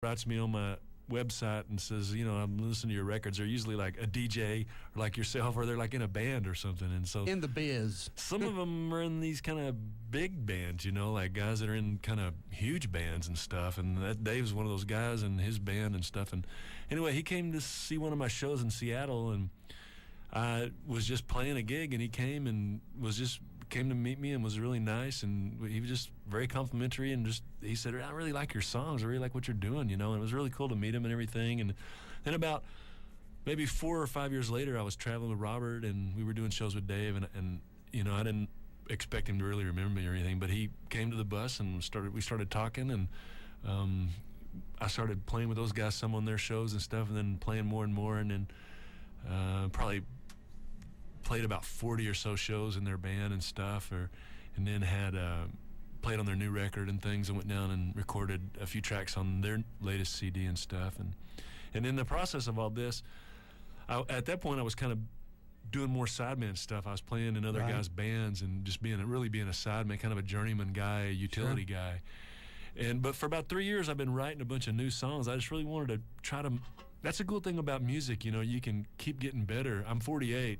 writes me on my website and says, I'm listening to your records. They're usually like a DJ or like yourself, or they're like in a band or something. And so in the biz, some of them are in these kind of big bands, like guys that are in kind of huge bands and stuff. And that Dave's one of those guys in his band and stuff. And anyway, he came to see one of my shows in Seattle, and I was just playing a gig, and he came to meet me and was really nice, and he was just very complimentary, and he said, I really like your songs, I really like what you're doing, and it was really cool to meet him and everything. And then about maybe 4 or 5 years later, I was traveling with Robert, and we were doing shows with Dave, and I didn't expect him to really remember me or anything, but he came to the bus and we started talking, and I started playing with those guys some on their shows and stuff, and then playing more and more, and then probably played about 40 or so shows in their band and stuff, and then had played on their new record and things, and went down and recorded a few tracks on their latest CD and stuff. And in the process of all this, at that point I was kind of doing more sideman stuff. I was playing in other guys' bands and just being a sideman, kind of a journeyman guy, a utility guy. But for about 3 years I've been writing a bunch of new songs. I just really wanted to try to. That's the cool thing about music, you can keep getting better. I'm 48.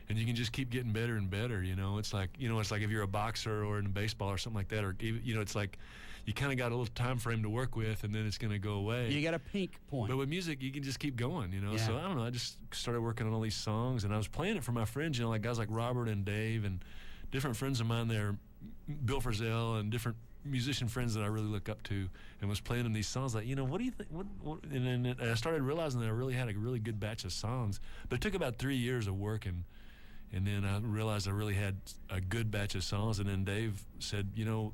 And you can just keep getting better and better, It's like, if you're a boxer or in baseball or something like that, or it's like you kind of got a little time frame to work with, and then it's going to go away. You got a peak point. But with music, you can just keep going, Yeah. So I don't know. I just started working on all these songs, and I was playing it for my friends, like guys like Robert and Dave and different friends of mine there, Bill Frisell, and different musician friends that I really look up to, and was playing them these songs. Like, what do you think? What? And then I started realizing that I really had a really good batch of songs, but it took about 3 years of working. And then I realized I really had a good batch of songs. And then Dave said,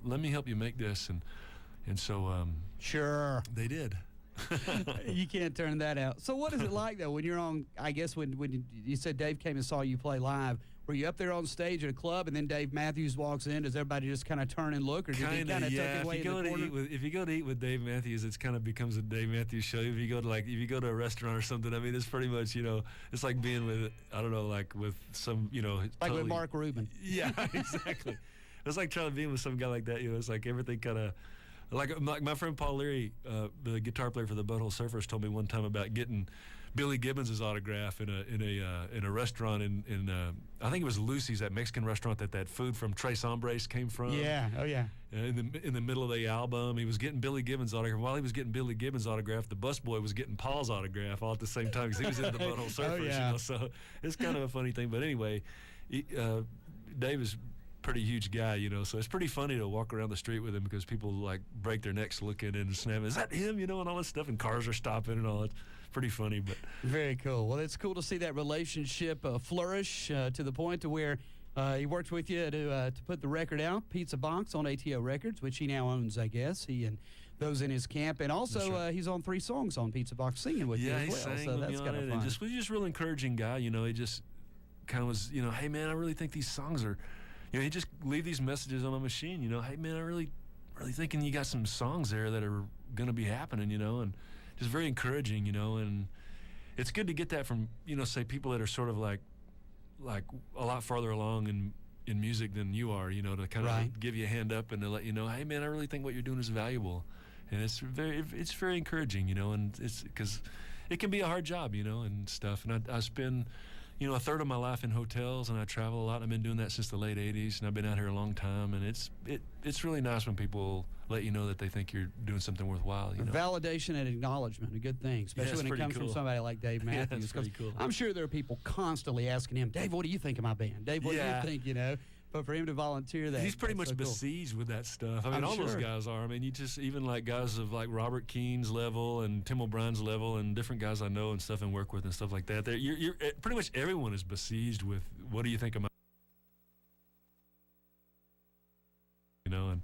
let me help you make this. And so sure, they did. You can't turn that out. So what is it like, though, when you're on, I guess when you said Dave came and saw you play live, were you up there on stage at a club, and then Dave Matthews walks in? Does everybody just kind of turn and look, or did he kind of tuck it away in the corner? If you go to eat with Dave Matthews, it's kind of becomes a Dave Matthews show. If you go to a restaurant or something, I mean, it's pretty much, it's like being with, I don't know, like with some, like totally, with Mark Rubin. Yeah, exactly. It's like trying to be with some guy like that, it's like everything kind of. Like my friend Paul Leary, the guitar player for the Butthole Surfers, told me one time about getting Billy Gibbons' autograph in a restaurant in I think it was Lucy's, that Mexican restaurant that food from Tres Hombres came from. Yeah, oh yeah. In the middle of the album, he was getting Billy Gibbons' autograph. While he was getting Billy Gibbons' autograph, the busboy was getting Paul's autograph all at the same time, because he was in the Butthole Surfers. Oh, yeah. So it's kind of a funny thing. But anyway, Dave is pretty huge guy, so it's pretty funny to walk around the street with him, because people like break their necks looking and snapping, is that him, and all this stuff, and cars are stopping and all. It's pretty funny. But very cool. Well, it's cool to see that relationship flourish to the point to where he worked with you to put the record out, Pizza Box, on ATO Records, which he now owns, I guess, he and those in his camp. And also he's on 3 songs on Pizza Box singing with you as well, so that's kind of fun. And he's just a real encouraging guy. He just kind of was, hey man, I really think these songs are, he just leave these messages on my machine, hey man, I really thinking you got some songs there that are going to be happening, and just very encouraging, and it's good to get that from, say people that are sort of like a lot farther along in music than you are, to kind of give you a hand up and to let you know, hey man, I really think what you're doing is valuable. And it's very encouraging, and it's because it can be a hard job, and stuff. And I spend, a third of my life in hotels, and I travel a lot. I've been doing that since the late 80s, and I've been out here a long time. And it's really nice when people let you know that they think you're doing something worthwhile. Validation and acknowledgement, a good thing, especially when it comes from somebody like Dave Matthews. Yeah, that's pretty cool. I'm sure there are people constantly asking him, Dave, what do you think of my band? Dave, what do you think, But for him to volunteer that, he's pretty much besieged with that stuff. I mean, all those guys are. I mean, you just even like guys of like Robert Keene's level and Tim O'Brien's level and different guys I know and stuff and work with and stuff like that. You're pretty much everyone is besieged with what do you think of my, and